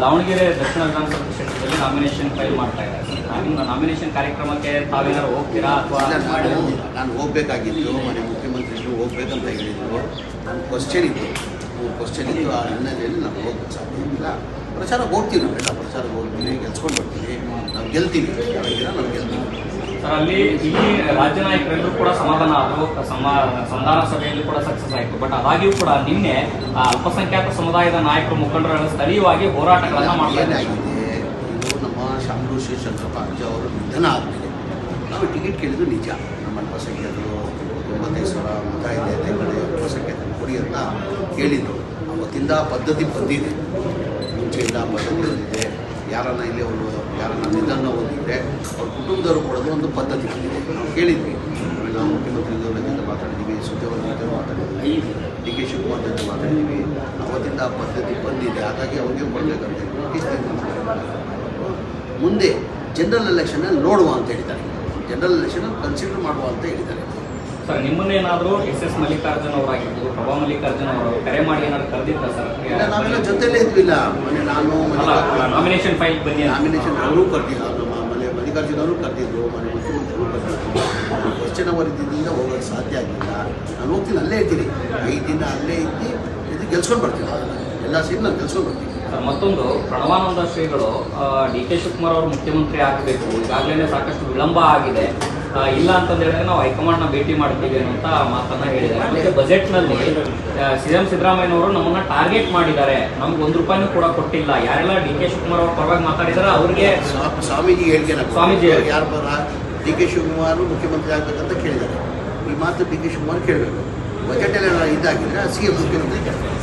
ದಾವಣಗೆರೆ ದಕ್ಷಿಣ ವಿಧಾನಸಭಾ ಕ್ಷೇತ್ರದಲ್ಲಿ nomination file ಮಾಡ್ತಾ ಇದ್ದಾರೆ. ನಿಮ್ಮ ನಾಮಿನೇಷನ್ ಕಾರ್ಯಕ್ರಮಕ್ಕೆ ತಾವೇನಾದ್ರು ಹೋಗ್ತೀರಾ ಅಥವಾ? ನಾನು ಹೋಗ್ಬೇಕಾಗಿತ್ತು, ಮನೆ ಮುಖ್ಯಮಂತ್ರಿಗಳು ಹೋಗ್ಬೇಕಂತ ಹೇಳಿದ್ರು. ನನ್ನ ಕ್ವಶನ್ ಇತ್ತು ಆ ಹಿನ್ನೆಲೆಯಲ್ಲಿ ನಾನು ಹೋಗಕ್ಕೆ ಸಾಧ್ಯ ಇಲ್ಲ. ಪ್ರಚಾರಕ್ಕೆ ಹೋಗ್ತೀವಿ, ನಾವೆಲ್ಲ ಪ್ರಚಾರಕ್ಕೆ ಹೋಗ್ತೀವಿ, ಗೆಲ್ಸ್ಕೊಂಡು ಬರ್ತೀವಿ, ನಾವು ಗೆಲ್ತೀವಿ, ನಾವು ಗೆಲ್ತೀವಿ. ಸರ್, ಅಲ್ಲಿ ಇಲ್ಲಿ ರಾಜ್ಯ ನಾಯಕರೆಲ್ಲರೂ ಕೂಡ ಸಮಾಧಾನ ಆದರು, ಸಂಧಾನ ಸಭೆಯಲ್ಲಿ ಕೂಡ ಸಕ್ಸಸ್ ಆಯಿತು. ಬಟ್ ಅದಾಗಿಯೂ ಕೂಡ ನಿನ್ನೆ ಅಲ್ಪಸಂಖ್ಯಾತ ಸಮುದಾಯದ ನಾಯಕರು ಮುಖಂಡರುಗಳ ಸ್ಥಳೀಯವಾಗಿ ಹೋರಾಟಗಳನ್ನು ಏನಾಗಿದೆ, ಇದು ನಮ್ಮ ಶಾಮರು ಶಿವಶಂಕರಪ್ಪ ಅಜ್ಜ ಅವರು ನಿಧನ ಆದಮೇಲೆ ನಾವು ಟಿಕೆಟ್ ಕೇಳಿದ್ದು ನಿಜ. ನಮ್ಮ ಅಲ್ಪಸಂಖ್ಯಾತರು 95,000 ಮತ ಇದೆ, ಕಡೆ ಅಲ್ಪಸಂಖ್ಯಾತರು ಕೊಡಿ ಅಂತ ಕೇಳಿದ್ರು. ಅವತ್ತಿಂದ ಪದ್ಧತಿ ಬಂದಿದೆ, ಮುಂಚೆಯಿಂದ ಪದ್ಧತಿ ಬಂದಿದೆ. ಯಾರನ್ನ ಇಲ್ಲಿ ಅವರು ಯಾರನ್ನ ನಿಧನ ಹೊಂದಿದ್ರೆ ಅವ್ರ ಕುಟುಂಬದವರು ಕೊಡೋದು ಒಂದು ಪದ್ಧತಿ ಬಂದಿದೆ. ನಾವು ಕೇಳಿದ್ವಿ, ನಾವು ಮುಖ್ಯಮಂತ್ರಿಗಳ ಜೊತೆ ಮಾತಾಡಿದ್ದೀವಿ, ಸುದ್ದಿಯವರ ಜೊತೆ ಮಾತಾಡಿದ್ವಿ, ಡಿ ಕೆ ಶಿವಕುಮಾರ್ ಜೊತೆ ಮಾತಾಡಿದ್ದೀವಿ. ಅವತ್ತಿಂದ ಆ ಪದ್ಧತಿ ಬಂದಿದೆ, ಹಾಗಾಗಿ ಅವ್ರಿಗೆ ಕೊಡಬೇಕಂತ ಮುಂದೆ ಜನರಲ್ ಎಲೆಕ್ಷನಲ್ಲಿ ನೋಡುವ ಅಂತ ಹೇಳಿದ್ದಾರೆ. ಜನರಲ್ ಎಲೆಕ್ಷನಲ್ಲಿ ಕನ್ಸಿಡರ್ ಮಾಡುವ ಅಂತ ಹೇಳಿದ್ದಾರೆ. ಸರ್, ನಿಮ್ಮನ್ನೇನಾದರೂ ಎಸ್ ಮಲ್ಲಿಕಾರ್ಜುನ್ ಅವರಾಗಿರ್ಬೋದು, ಪ್ರಭಾ ಮಲ್ಲಿಕಾರ್ಜುನ್ ಅವರು ಕರೆ ಮಾಡಿ ಏನಾದ್ರು ಕರೆದಿದ್ದ ಸರ್? ನಾವೆಲ್ಲ ಜೊತೆಲೇ ಇದ್ವಿಲ್ಲ. ನಾನು ನಾಮಿನೇಷನ್ ಫೈಲ್ ಬನ್ನಿ, ನಾಮಿನೇಷನ್ ಅವರು ಕರೆದಿಲ್ಲ, ನಮ್ಮ ಮಲ್ಲಿಕಾರ್ಜುನ್ ಅವರು ಕರೆದಿದ್ರು, ಮನೆ ಮುಖ್ಯಮಂತ್ರಿಗಳು ಕರೆದಿದ್ರು. ಕ್ವಶನ್ ಅವರ್ ಇದ್ದಿದ್ದರಿಂದ ಹೋಗೋಕ್ಕೆ ಸಾಧ್ಯ ಆಗಿಲ್ಲ. ನಾನು ಹೋಗ್ತೀನಿ, ಅಲ್ಲೇ ಇರ್ತೀನಿ, 5 ದಿನ ಅಲ್ಲೇ ಇದು ಗೆಲ್ಸ್ಕೊಂಡು ಬರ್ತೀನಿ, ಎಲ್ಲ ಸೇರಿ ನಾನು ಗೆಲ್ಸ್ಕೊಂಡು ಬರ್ತೀನಿ. ಸರ್, ಮತ್ತೊಂದು ಪ್ರಣವಾನಂದ ಶ್ರೀಗಳು ಡಿ ಕೆ ಶಿವಕುಮಾರ್ ಅವರು ಮುಖ್ಯಮಂತ್ರಿ ಆಗಬೇಕು, ಈಗಾಗಲೇ ಸಾಕಷ್ಟು ವಿಳಂಬ ಆಗಿದೆ, ಇಲ್ಲ ಅಂತಂದು ಹೇಳಿದ್ರೆ ನಾವು ಹೈಕಮಾಂಡ್ನ ಭೇಟಿ ಮಾಡ್ತೀವಿ ಅಂತ ಮಾತನ್ನ ಹೇಳಿದ್ದಾರೆ. ಮತ್ತೆ ಬಜೆಟ್ನಲ್ಲಿ ಸಿಎಂ ಸಿದ್ದರಾಮಯ್ಯನವರು ನಮ್ಮನ್ನ ಟಾರ್ಗೆಟ್ ಮಾಡಿದ್ದಾರೆ, ನಮ್ಗೆ ₹1 ಕೂಡ ಕೊಟ್ಟಿಲ್ಲ. ಯಾರೆಲ್ಲ ಡಿ ಕೆ ಶಿವಕುಮಾರ್ ಅವ್ರ ಪರವಾಗಿ ಮಾತಾಡಿದಾರೆ ಅವ್ರಿಗೆ ಸ್ವಾಮೀಜಿ ಹೇಳಿಕೆ, ಸ್ವಾಮೀಜಿ ಯಾರ ಪರ ಡಿ ಕೆ ಶಿವಕುಮಾರ್ ಮುಖ್ಯಮಂತ್ರಿ ಆಗ್ಬೇಕಂತ ಕೇಳಿದ್ದಾರೆ. ಈ ಮಾತು ಡಿ ಕೆ ಶಿವಕುಮಾರ್ ಕೇಳಬೇಕು. ಬಜೆಟಲ್ಲಿ ಇದಾಗಿದ್ರೆ ಸಿ ಎಂ ಮುಖ್ಯಮಂತ್ರಿ ಕೇಳಬೇಕು.